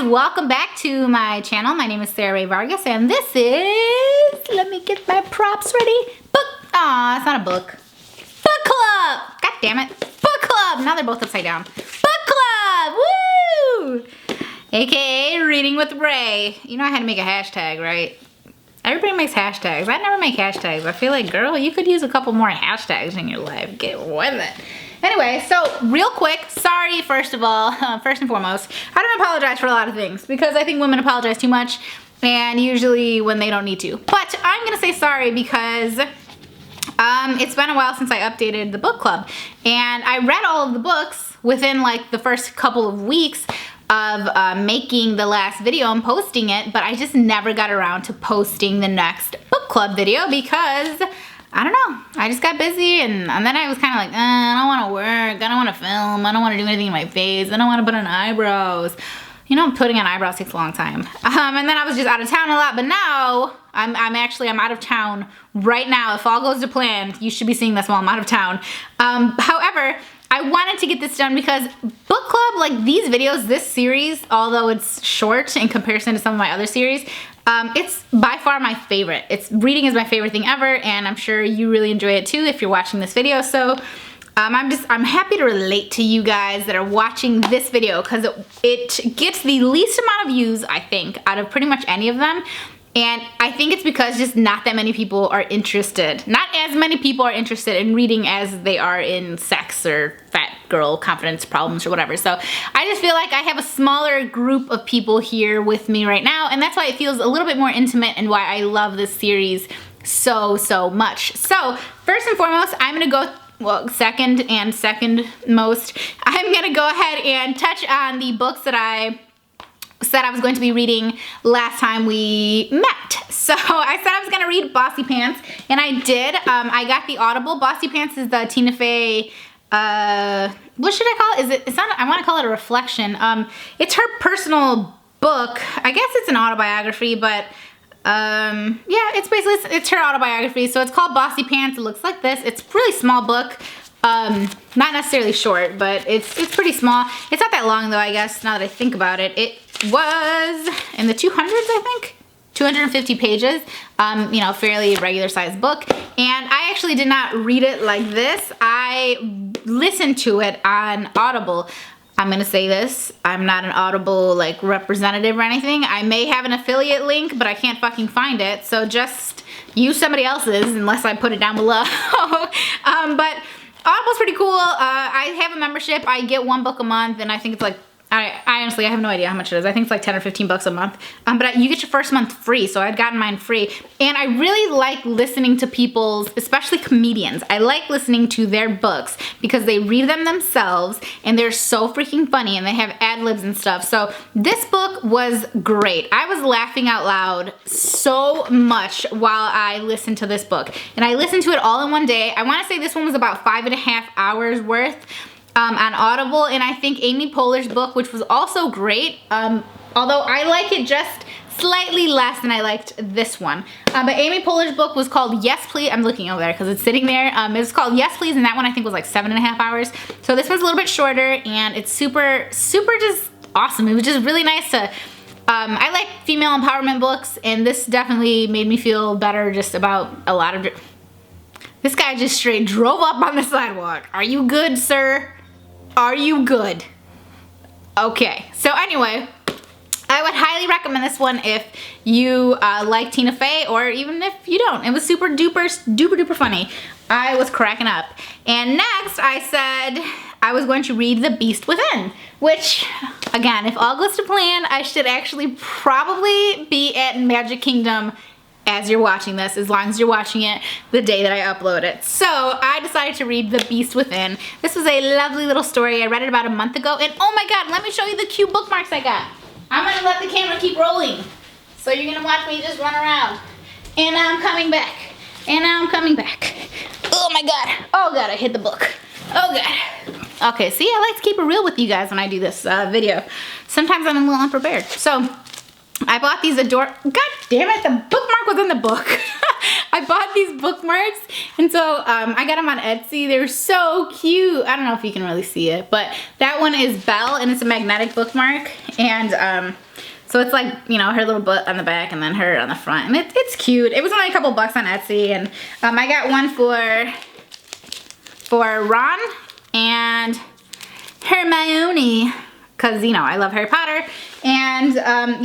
welcome back to my channel. My name is Rae Vargas and this is, let me get my props ready. Aw, it's not a book. Book club! God damn it. Book club! Now they're both upside down. Book club! Woo! AKA reading with Rae. You know I had to make a hashtag, right? Everybody makes hashtags. I never make hashtags. I feel like, girl, you could use a couple more hashtags in your life. Get with it. Anyway, so real quick, sorry, first of all, first and foremost, I don't apologize for a lot of things because I think women apologize too much and usually when they don't need to. But I'm gonna say sorry because it's been a while since I updated the book club and I read all of the books within like the first couple of weeks of making the last video and posting it, but I just never got around to posting the next book club video because I don't know, I just got busy and then I was kind of like, I don't want to work, I don't want to film, I don't want to do anything in my face, I don't want to put on eyebrows. You know, putting on eyebrows takes a long time. And then I was just out of town a lot, but now I'm out of town right now. If all goes to plan, you should be seeing this while I'm out of town. However, I wanted to get this done because book club, like these videos, this series, although it's short in comparison to some of my other series, it's by far my favorite. Reading is my favorite thing ever, and I'm sure you really enjoy it too if you're watching this video. So I'm happy to relate to you guys that are watching this video because it gets the least amount of views, I think, out of pretty much any of them. And I think it's because just not that many people are interested. Not as many people are interested in reading as they are in sex or fat girl confidence problems or whatever. So I just feel like I have a smaller group of people here with me right now, and that's why it feels a little bit more intimate and why I love this series so much. So first and foremost, I'm gonna go, well, second most, I'm gonna go ahead and touch on the books that I said I was going to be reading last time we met. So I said I was gonna read Bossy Pants, and I did. I got the Audible. Bossy Pants is the Tina Fey, what should I call it? It's not, I wanna call it a reflection. It's her personal book. I guess it's an autobiography, but yeah, it's her autobiography. So it's called Bossy Pants. It looks like this. It's a really small book. Not necessarily short, but it's pretty small. It's not that long though, I guess, now that I think about it. It was in the 200s, I think. 250 pages, you know, fairly regular sized book. And I actually did not read it like this. I listened to it on Audible. I'm gonna say this, I'm not an Audible like representative or anything. I may have an affiliate link, but I can't fucking find it. So just use somebody else's unless I put it down below. But Audible's pretty cool. I have a membership. I get one book a month, and I think it's like, I honestly, I have no idea how much it is. I think it's like 10 or 15 bucks a month. But you get your first month free, so I'd gotten mine free. And I really like listening to people's, especially comedians. I like listening to their books because they read them themselves, and they're so freaking funny, and they have ad-libs and stuff. So this book was great. I was laughing out loud so much while I listened to this book. And I listened to it all in one day. I want to say this one was about 5.5 hours worth. On Audible, and I think Amy Poehler's book, which was also great, although I like it just slightly less than I liked this one. But Amy Poehler's book was called Yes Please. I'm looking over there because it's sitting there. It's called Yes Please, and that one I think was like 7.5 hours. So this one's a little bit shorter, and it's super just awesome. It was just really nice to, I like female empowerment books, and this definitely made me feel better just about a lot of, this guy just straight drove up on the sidewalk. Are you good, sir? Are you good? Okay, so anyway, I would highly recommend this one if you like Tina Fey, or even if you don't. It was super duper funny. I was cracking up. And next, I said I was going to read The Beast Within, which, again, if all goes to plan, I should actually probably be at Magic Kingdom as you're watching this, as long as you're watching it the day that I upload it. So I decided to read The Beast Within. This was a lovely little story. I read it about a month ago, and oh my god, let me show you the cute bookmarks I got. I'm gonna let the camera keep rolling. So you're gonna watch me just run around. And now I'm coming back. And now I'm coming back. Oh my god. Oh god, I hit the book. Oh god. Okay, see, I like to keep it real with you guys when I do this video. Sometimes I'm a little unprepared. So I bought these god damn it, the bookmark was in the book. I bought these bookmarks, and so I got them on Etsy. They're so cute. I don't know if you can really see it, but that one is Belle, and it's a magnetic bookmark, and So it's like, you know, her little butt on the back and then her on the front. And it's cute. It was only a couple bucks on Etsy. And I got one for Ron and Hermione. Because, you know, I love Harry Potter. And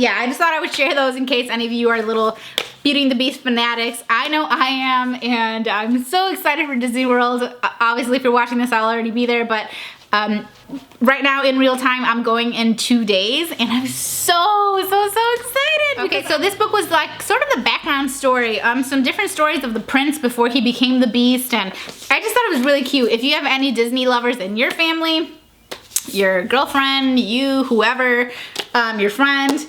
yeah, I just thought I would share those in case any of you are little Beauty and the Beast fanatics. I know I am. And I'm so excited for Disney World. Obviously, if you're watching this, I'll already be there. But right now in real time, I'm going in 2 days. And I'm so excited. Okay, so this book was like sort of the background story. Some different stories of the prince before he became the Beast. And I just thought it was really cute. If you have any Disney lovers in your family, your girlfriend, you, whoever, your friend,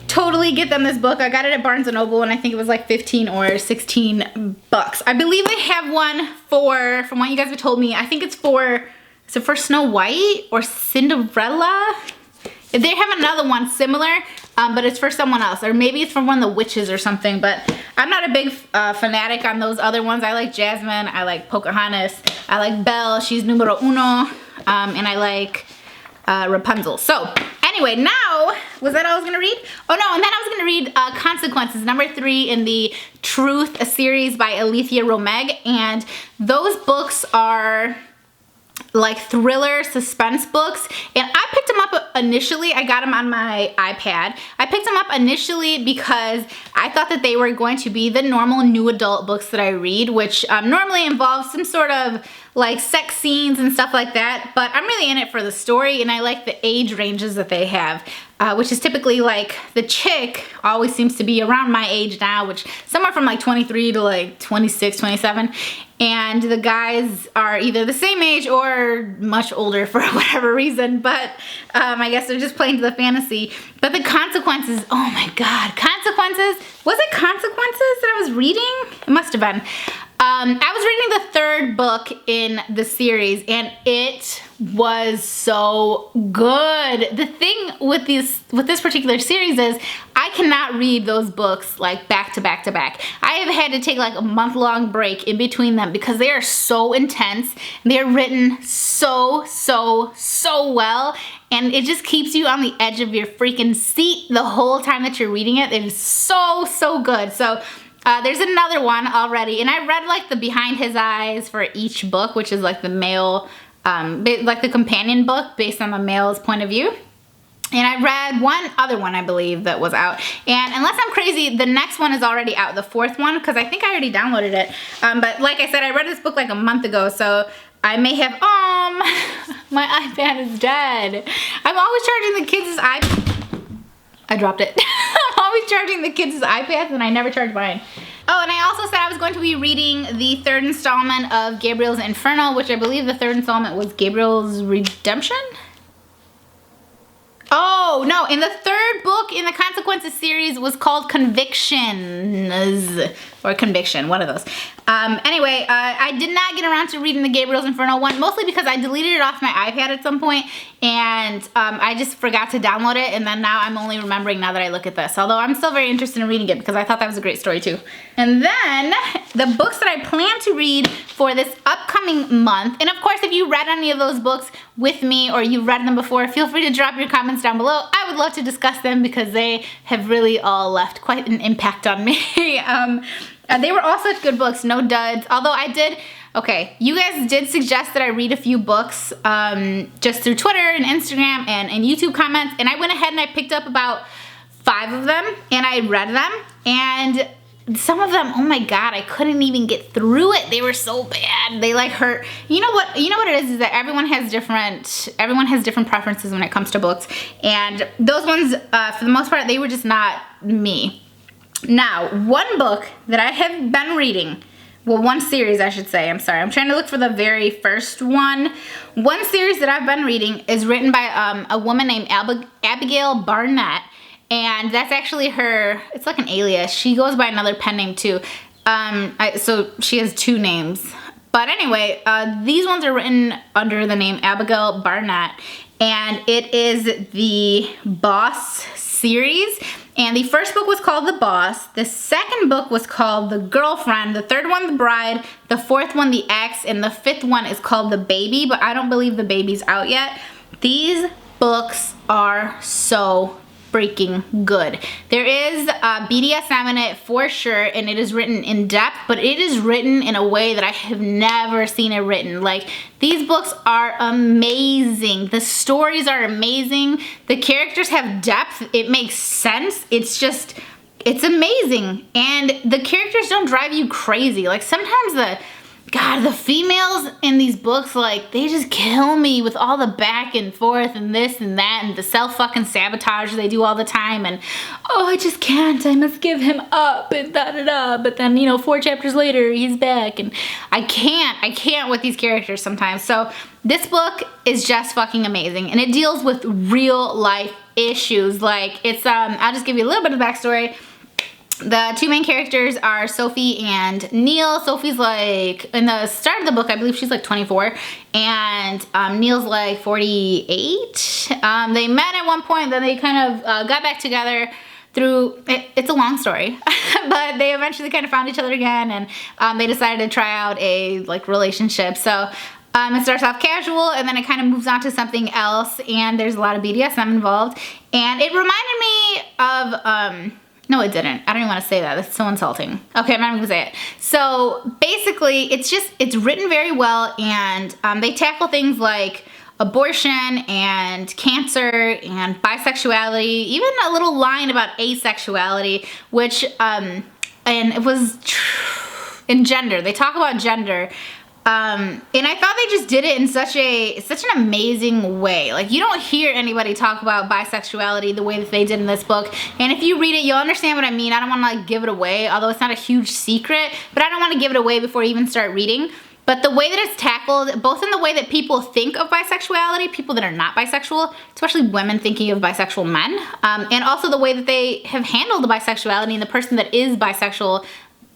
totally get them this book. I got it at Barnes & Noble and I think it was like 15 or 16 bucks. I believe they have one for, from what you guys have told me, I think it's for, is it for Snow White or Cinderella? They have another one similar, but it's for someone else, or maybe it's for one of the witches or something, but I'm not a big fanatic on those other ones. I like Jasmine, I like Pocahontas, I like Belle, she's numero uno, and I like Rapunzel. So anyway, now, was that all I was gonna read? Oh no, and then I was gonna read Consequences, number 3 in the Truth, a series by Aleatha Romig, and those books are like thriller suspense books, and I picked them up initially. I got them on my iPad. I picked them up initially because I thought that they were going to be the normal new adult books that I read, which normally involves some sort of like sex scenes and stuff like that, but I'm really in it for the story, and I like the age ranges that they have, which is typically like the chick always seems to be around my age now, which somewhere from like 23 to like 26, 27, and the guys are either the same age or much older for whatever reason, but I guess they're just playing to the fantasy. But the Consequences, oh my god, Consequences, was it Consequences that I was reading? It must have been. I was reading the 3rd book in the series and it was so good. The thing with this particular series is I cannot read those books like back to back to back. I have had to take like a month-long break in between them because they are so intense. They're written so well, and it just keeps you on the edge of your freaking seat the whole time that you're reading it. It is so good. So there's another one already, and I read like the behind his eyes for each book, which is like the male, like the companion book based on the male's point of view. And I read one other one, I believe, that was out. And unless I'm crazy, the next one is already out, the 4th one, because I think I already downloaded it. But like I said, I read this book like a month ago, so I may have, my iPad is dead. I'm always charging the kids' I dropped it. I'm always charging the kids' iPads and I never charge mine. Oh, and I also said I was going to be reading the 3rd installment of Gabriel's Inferno, which I believe the 3rd installment was Gabriel's Redemption? Oh, no, in the 3rd book in the Consequences series was called Convictions, or Conviction, one of those. Anyway, I did not get around to reading the Gabriel's Inferno one, mostly because I deleted it off my iPad at some point, and I just forgot to download it, and then now I'm only remembering now that I look at this, although I'm still very interested in reading it because I thought that was a great story too. And then, the books that I plan to read for this upcoming month, and of course if you read any of those books with me or you've read them before, feel free to drop your comments down below. I would love to discuss them because they have really all left quite an impact on me. They were all such good books, no duds, although I did, okay, you guys did suggest that I read a few books just through Twitter and Instagram and YouTube comments, and I went ahead and I picked up about 5 of them and I read them, and some of them, oh my god, I couldn't even get through it. They were so bad. They like hurt. You know what it is that everyone has different preferences when it comes to books, and those ones for the most part they were just not me. Now, one book that I have been reading, well, one series I should say, I'm sorry, I'm trying to look for the very first one. One series that I've been reading is written by a woman named Abigail Barnette, and that's actually her, it's like an alias. She goes by another pen name too. So she has 2 names. But anyway, these ones are written under the name Abigail Barnette, and it is the Boss series. And the first book was called The Boss, the second book was called The Girlfriend, the 3rd one The Bride, the 4th one The Ex, and the 5th one is called The Baby, but I don't believe The Baby's out yet. These books are so freaking good. There is BDSM in it for sure, and it is written in depth, but it is written in a way that I have never seen it written. Like, these books are amazing. The stories are amazing. The characters have depth. It makes sense. It's just, it's amazing. And the characters don't drive you crazy. Like, sometimes the females in these books, like, they just kill me with all the back and forth and this and that and the self-fucking-sabotage they do all the time, and, oh, I just can't, I must give him up, and da-da-da, but then, you know, 4 chapters later, he's back, and I can't with these characters sometimes. So this book is just fucking amazing, and it deals with real-life issues. Like, it's, I'll just give you a little bit of the backstory. The 2 main characters are Sophie and Neil. Sophie's like, in the start of the book, I believe she's like 24, and Neil's like 48. They met at one point, then they kind of got back together through, it's a long story, but they eventually kind of found each other again, and they decided to try out a like relationship. So it starts off casual, and then it kind of moves on to something else, and there's a lot of BDSM involved, and it reminded me of, no, it didn't. I don't even want to say that. That's so insulting. Okay, I'm not even gonna say it. So basically, it's written very well, and they tackle things like abortion and cancer and bisexuality, even a little line about asexuality, which, and it was in gender. They talk about gender. And I thought they just did it in such an amazing way. Like, you don't hear anybody talk about bisexuality the way that they did in this book. And if you read it, you'll understand what I mean. I don't want to like give it away, although it's not a huge secret, but I don't want to give it away before you even start reading. But the way that it's tackled, both in the way that people think of bisexuality, people that are not bisexual, especially women thinking of bisexual men, and also the way that they have handled the bisexuality and the person that is bisexual,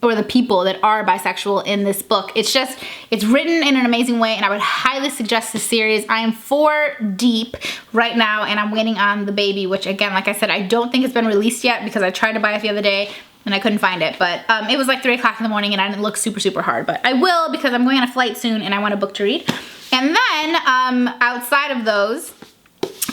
or the people that are bisexual in this book. It's written in an amazing way, and I would highly suggest this series. I am 4 deep right now, and I'm waiting on the baby, which again, like I said, I don't think it's been released yet because I tried to buy it the other day and I couldn't find it, but it was like 3 o'clock in the morning and I didn't look super hard, but I will because I'm going on a flight soon and I want a book to read. And then outside of those,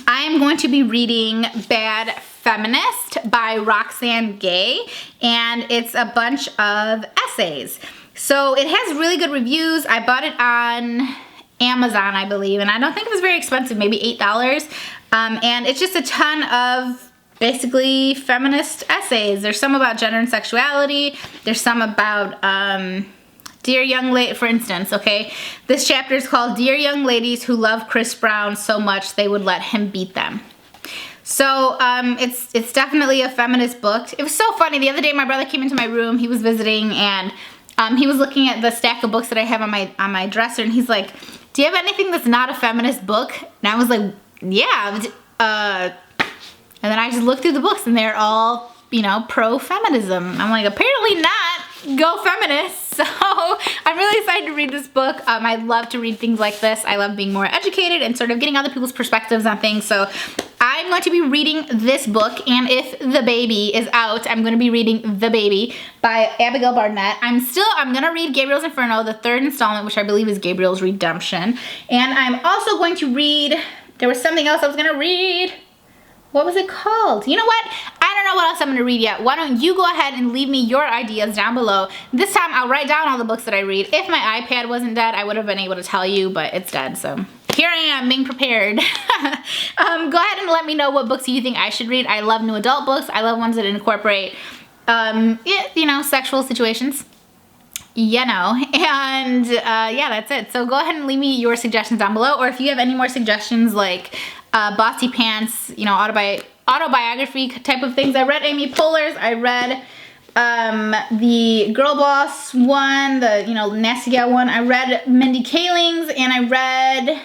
I am going to be reading Bad Feminist by Roxane Gay, and it's a bunch of essays. So it has really good reviews. I bought it on Amazon, I believe, and I don't think it was very expensive, maybe $8. And it's just a ton of basically feminist essays. There's some about gender and sexuality. There's some about Dear Young Lady, for instance, okay? This chapter is called Dear Young Ladies Who Love Chris Brown So Much They Would Let Him Beat Them. So it's definitely a feminist book. It was so funny. The other day my brother came into my room. He was visiting, and he was looking at the stack of books that I have on my dresser, and he's like, do you have anything that's not a feminist book? And I was like, yeah. And then I just looked through the books, and they're all, you know, pro-feminism. I'm like, apparently not. Go feminists. So I'm really excited to read this book. I love to read things like this. I love being more educated and sort of getting other people's perspectives on things. So I'm going to be reading this book, and if the baby is out, I'm going to be reading The Baby by Abigail Barnette. I'm going to read Gabriel's Inferno, the 3rd installment, which I believe is Gabriel's Redemption. And I'm also going to read, there was something else I was going to read. What was it called? You know what? I don't know what else I'm going to read yet. Why don't you go ahead and leave me your ideas down below. This time I'll write down all the books that I read. If my iPad wasn't dead, I would have been able to tell you, but it's dead, so here I am being prepared. Go ahead and let me know what books you think I should read. I love new adult books. I love ones that incorporate, you know, sexual situations. You know, and yeah, that's it. So go ahead and leave me your suggestions down below, or if you have any more suggestions like Bossy Pants, you know, autobiography type of things. I read Amy Poehler's, I read the Girl Boss one, the, you know, Nasty Gal one. I read Mindy Kaling's, and I read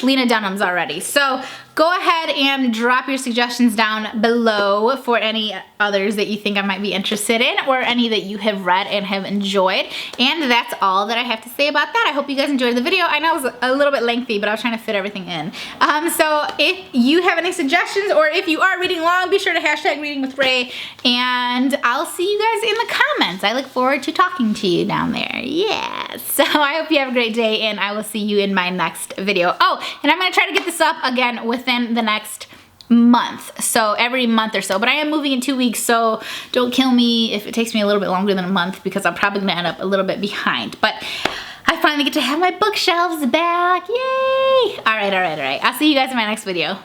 Lena Dunham's already. So go ahead and drop your suggestions down below for any others that you think I might be interested in, or any that you have read and have enjoyed. And that's all that I have to say about that. I hope you guys enjoyed the video. I know it was a little bit lengthy, but I was trying to fit everything in. So if you have any suggestions, or if you are reading along, be sure to hashtag reading with Rae, and I'll see you guys in the comments. I look forward to talking to you down there. Yeah. So I hope you have a great day, and I will see you in my next video. Oh, and I'm going to try to get this up again within the next month, so every month or so. But I am moving in 2 weeks, so don't kill me if it takes me a little bit longer than a month, because I'm probably gonna end up a little bit behind. But I finally get to have my bookshelves back. Yay! All right. I'll see you guys in my next video.